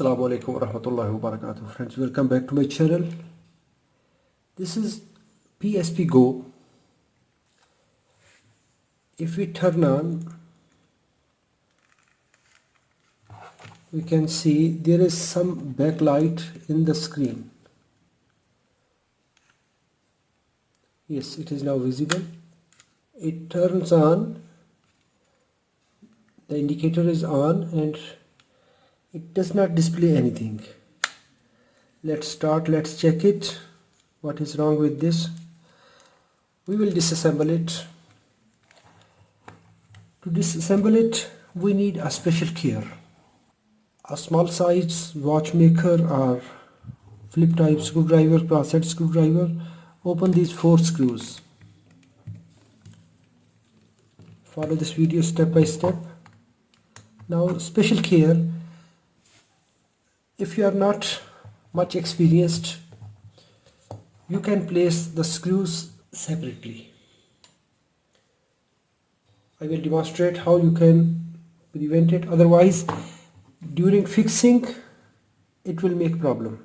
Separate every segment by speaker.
Speaker 1: Assalamu alaikum warahmatullahi wabarakatuh. Friends, welcome back to my channel. This is PSP Go. If we turn on, we can see there is some backlight in the screen. Yes, it is now visible. It turns on, the indicator is on and it does not display anything. Let's check it. What is wrong with this? We will disassemble it. To disassemble it, we need a special care. A small size watchmaker or flip type screwdriver, crosshead screwdriver. Open these 4 screws. Follow this video step by step. Now, special care. If you are not much experienced, you can place the screws separately. I will demonstrate how you can prevent it. Otherwise, during fixing, it will make problem.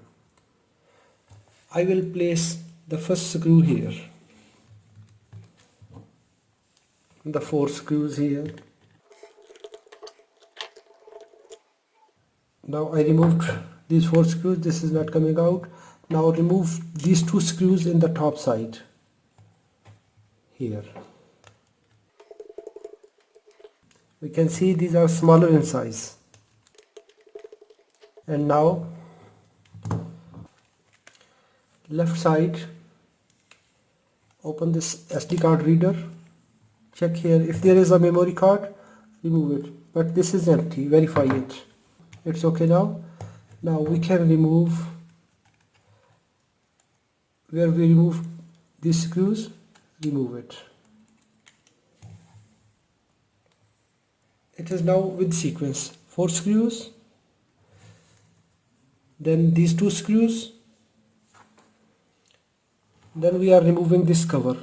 Speaker 1: I will place the first screw here. The 4 screws here. Now I removed these 4 screws. This is not coming out. Now remove these 2 screws in the top side here. We can see these are smaller in size. And now left side, open this SD card reader. Check here. If there is a memory card, remove it. But this is empty. Verify it. It's okay now. Now we can remove, where we remove these screws, remove it. It is now with sequence. 4 screws, then these 2 screws, then we are removing this cover.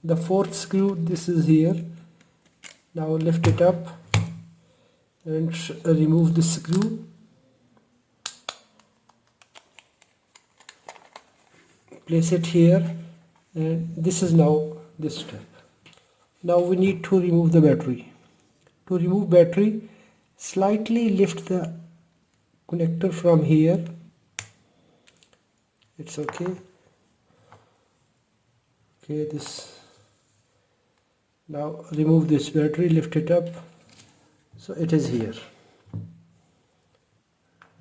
Speaker 1: The 4th screw, this is here. Now lift it up and remove this screw. Place it here, and this is now this step. Now we need to remove the battery. To remove battery, slightly lift the connector from here. It's okay. Okay, this. Now remove this battery, lift it up. So it is here.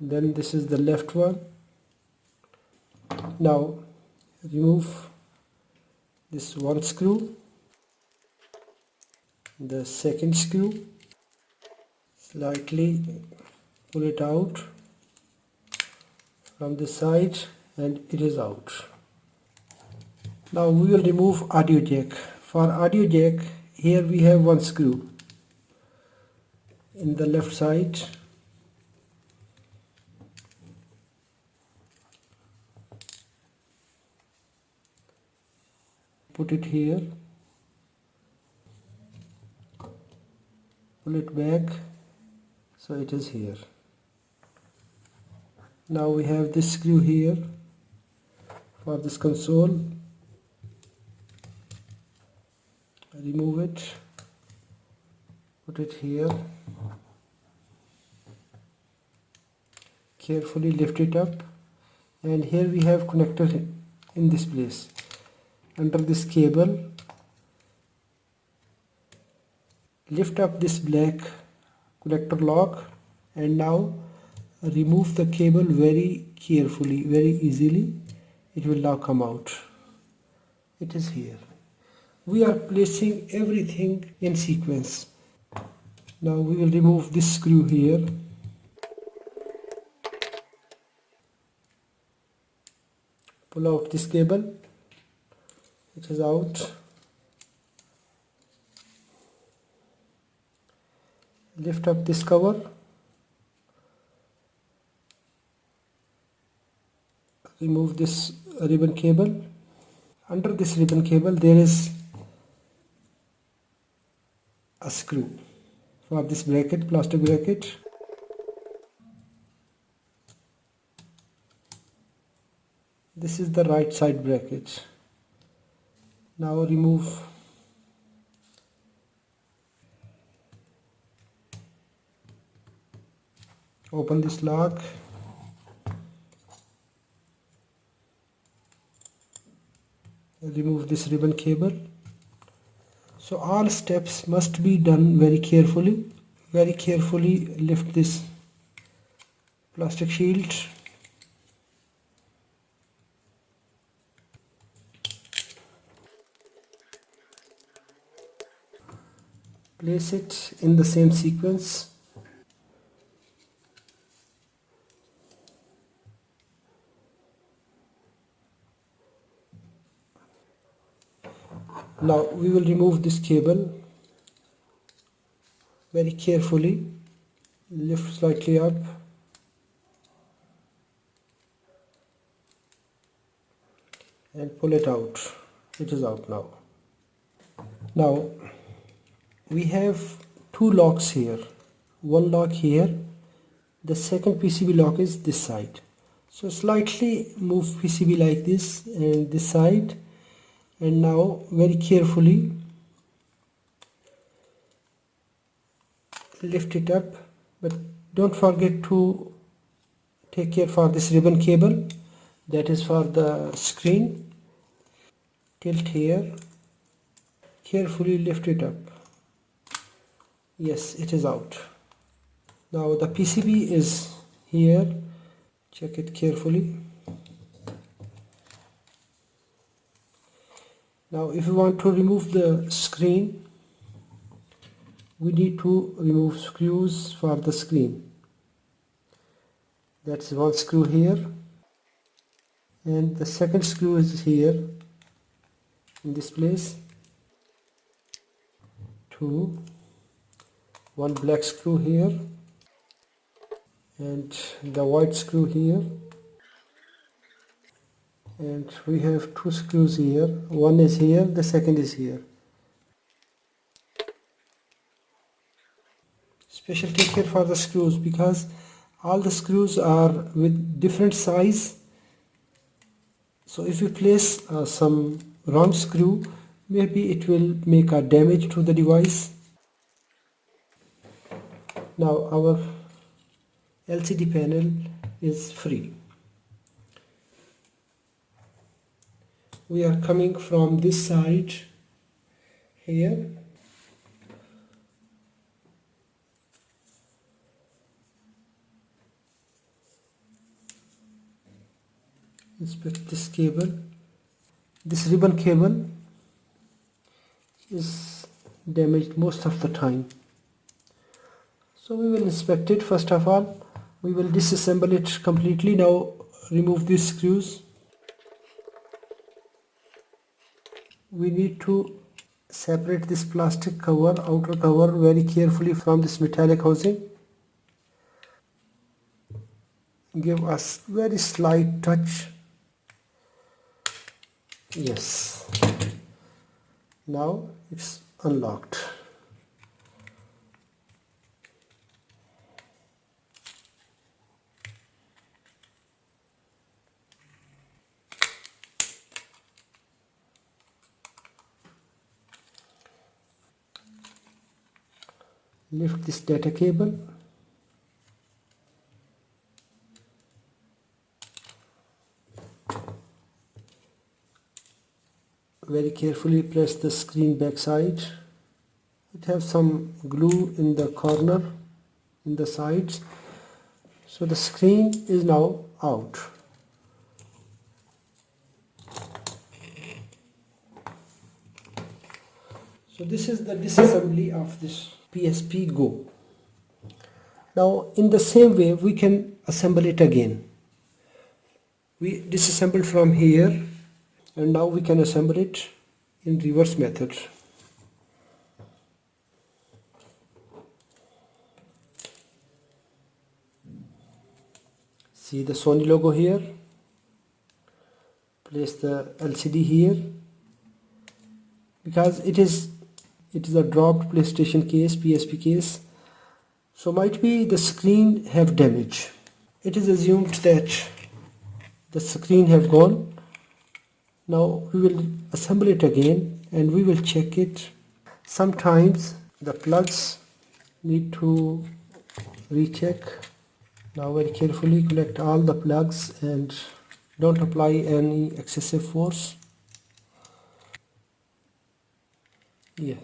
Speaker 1: Then this is the left one. Now remove this 1 screw, the 2nd screw, slightly pull it out from the side and it is out. Now we will remove audio jack. For audio jack, here we have 1 screw in the left side. Put it here, pull it back, so it is here. Now we have this screw here for this console. Remove it, put it here, carefully lift it up, and here we have connector in this place. Under this cable, lift up this black connector lock, and now remove the cable very carefully, very easily. It will now come out. It is here. We are placing everything in sequence. Now we will remove this screw here. Pull out this cable. It is out. Lift up this cover. Remove this ribbon cable. Under this ribbon cable there is a screw for this bracket, plastic bracket. This is the right side bracket. Now remove open this lock. Remove this ribbon cable. So all steps must be done very carefully. Very carefully lift this plastic shield. Place it in the same sequence. Now we will remove this cable very carefully. Lift slightly up. And pull it out. It is out now. Now we have two locks here. One lock here. The second PCB lock is this side. So slightly move PCB like this and this side, and now very carefully lift it up, but don't forget to take care for this ribbon cable, that is for the screen. Tilt here, carefully lift it up. Yes, it is out. Now the PCB is here, check it carefully. Now if you want to remove the screen, we need to remove screws for the screen. That's one screw here, and the second screw is here in this place. Two, one black screw here, and the white screw here, and we have two screws here. One is here, the second is here. Special take care for the screws, because all the screws are with different size. So if you place some wrong screw, maybe it will make a damage to the device. Now our LCD panel is free. We are coming from this side here. Inspect this cable. This ribbon cable is damaged most of the time. So we will inspect it. First of all, we will disassemble it completely. Now remove these screws. We need to separate this plastic cover, outer cover, very carefully from this metallic housing. Give us very slight touch. Yes, now it's unlocked. Lift this data cable. Very carefully press the screen back side. It has some glue in the corner, in the sides. So the screen is now out. So this is the disassembly of this PSP Go. Now in the same way we can assemble it again. We disassembled from here, and now we can assemble it in reverse method. See the Sony logo here. Place the LCD here, because it is a dropped PlayStation case, PSP case, so might be the screen have damage. It is assumed that the screen have gone. Now we will assemble it again and we will check it. Sometimes the plugs need to recheck. Now very carefully connect all the plugs and don't apply any excessive force. Yeah,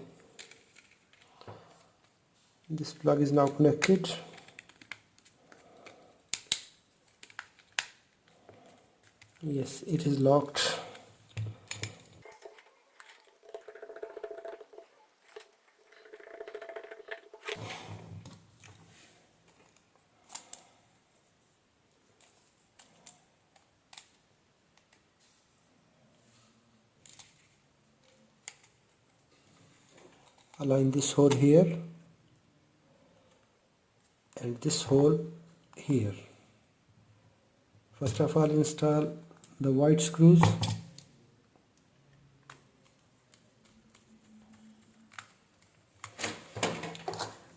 Speaker 1: this plug is now connected. Yes, it is locked. Align this hole here and this hole here. First of all, install the white screws.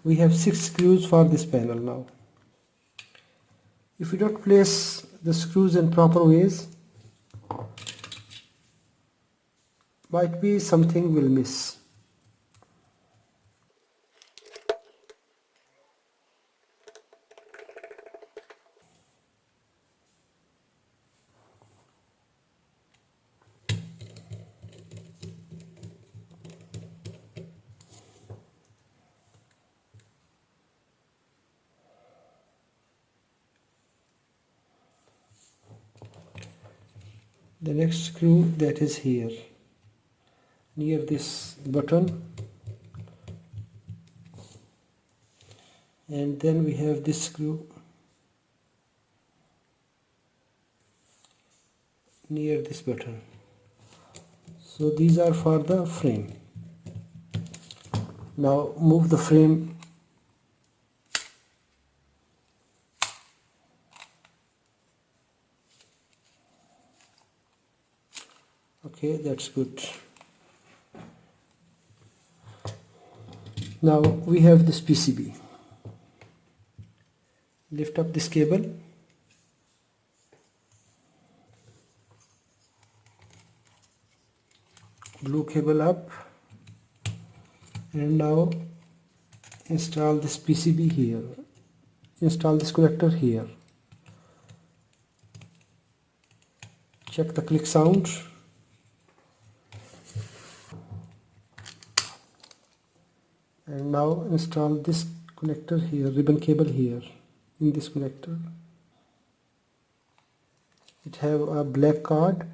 Speaker 1: We have 6 screws for this panel now. If you don't place the screws in proper ways, might be something will miss. The next screw that is here near this button, and then we have this screw near this button. So these are for the frame. Now move the frame. Okay, that's good. Now we have this PCB. Lift up this cable. Glue cable up. And now install this PCB here. Install this connector here. Check the click sound. And now install this connector here, ribbon cable here in this connector. It have a black card.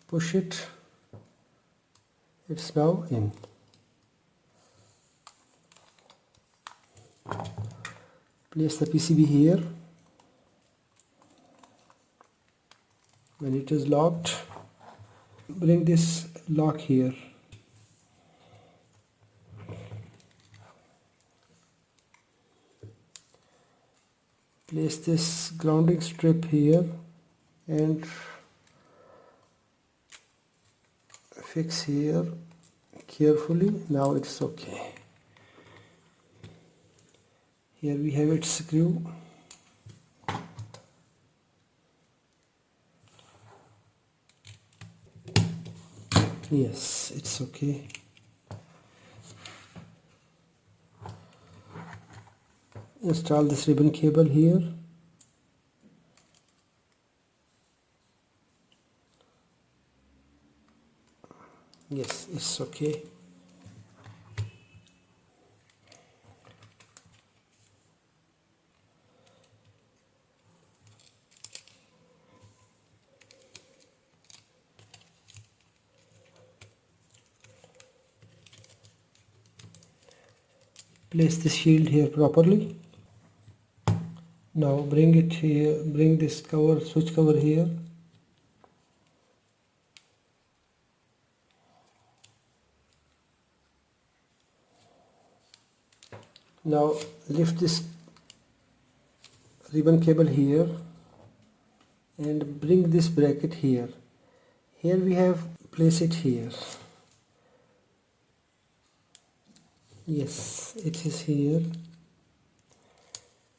Speaker 1: Push it. It's now in. Place the PCB here. When it is locked, bring this lock here. Place this grounding strip here and fix here carefully. Now it's okay. Here we have its screw. Yes, it's okay. Install this ribbon cable here. Yes, it's okay. Place the shield here properly. Now bring it here, bring this cover, switch cover here. Now lift this ribbon cable here and bring this bracket here. Here we have, place it here. Yes, it is here.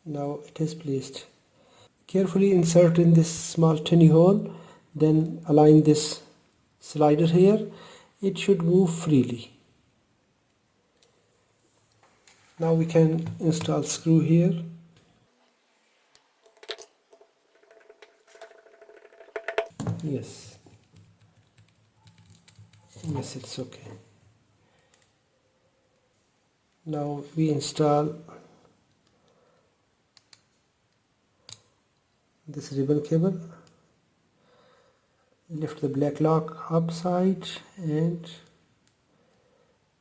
Speaker 1: Now it is placed. Carefully insert in this small tiny hole, then align this slider here. It should move freely. Now we can install screw here. Yes, it's okay. Now we install this ribbon cable. Lift the black lock upside and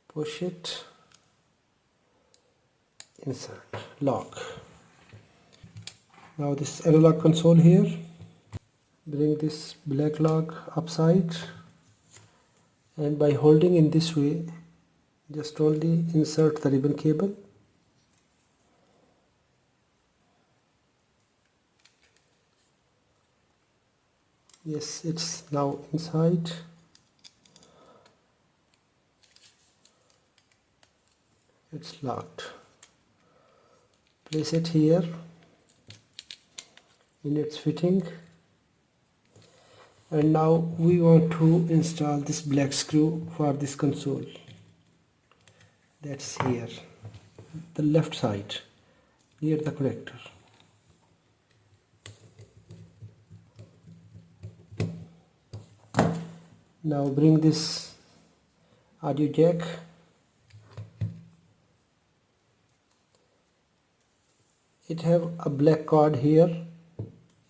Speaker 1: push it, insert, lock. Now this analog console here, bring this black lock upside, and by holding in this way, just only insert the ribbon cable. Yes, it's now inside. It's locked. Place it here in its fitting, and now we want to install this black screw for this console. That's here, the left side near the connector. Now bring this audio jack. It have a black cord here.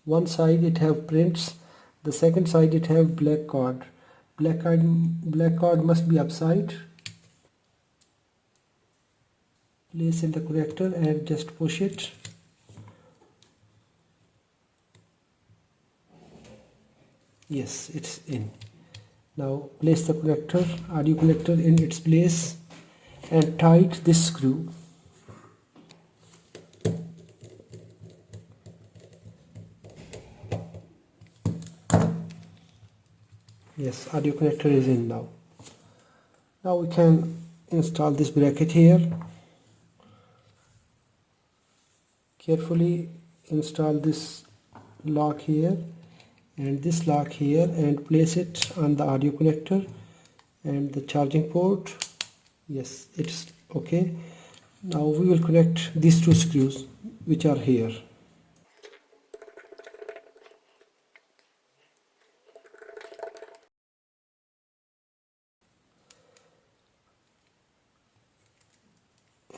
Speaker 1: One side it have prints, the second side it have black cord. Black cord must be upside. Place in the connector and just push it. Yes, it's in. Now place the connector, audio connector in its place and tight this screw. Yes, audio connector is in now. Now we can install this bracket here. Carefully install this lock here and this lock here and place it on the audio connector and the charging port. Yes, it's okay. Now we will connect these two screws which are here.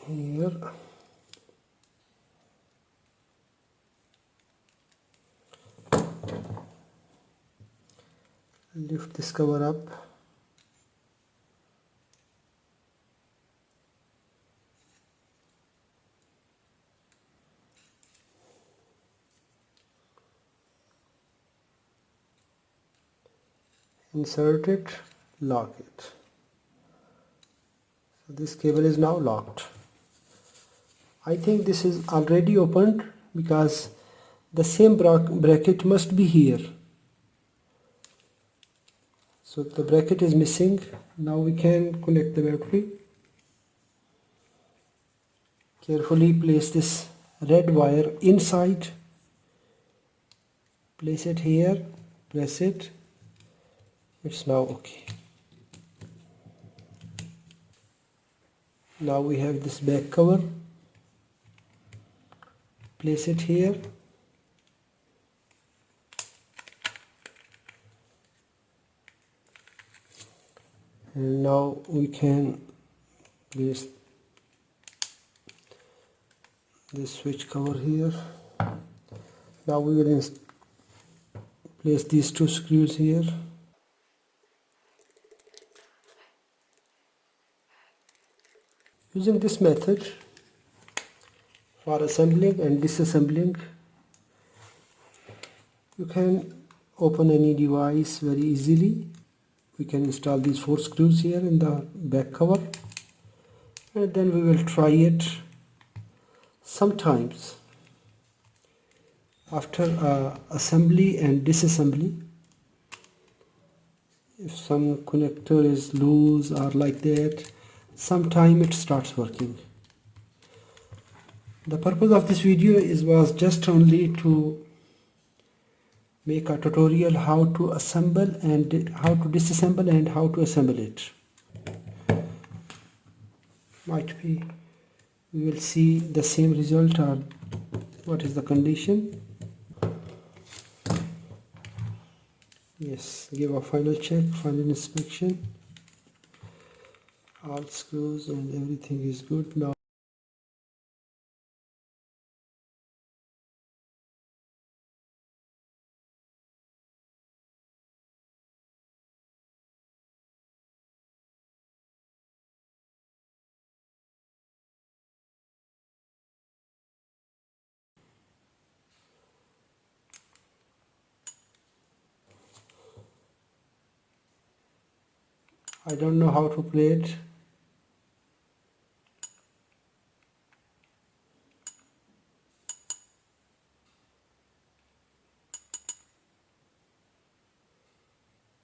Speaker 1: Here. Lift this cover up. Insert it, lock it. So this cable is now locked. I think this is already opened because the same bracket must be here. So the bracket is missing. Now we can connect the battery. Carefully place this red wire inside. Place it here, press it. It's now okay. Now we have this back cover. Place it here. And now we can place this switch cover here. Now we will place these two screws here. Using this method for assembling and disassembling, you can open any device very easily. We can install these 4 screws here in the back cover, and then we will try it. Sometimes after assembly and disassembly, if some connector is loose or like that, sometime it starts working. The purpose of this video was just only to make a tutorial how to assemble and how to disassemble and how to assemble it. Might be we will see the same result or what is the condition. Yes, give a final check, final inspection. All screws and everything is good now. I don't know how to play it.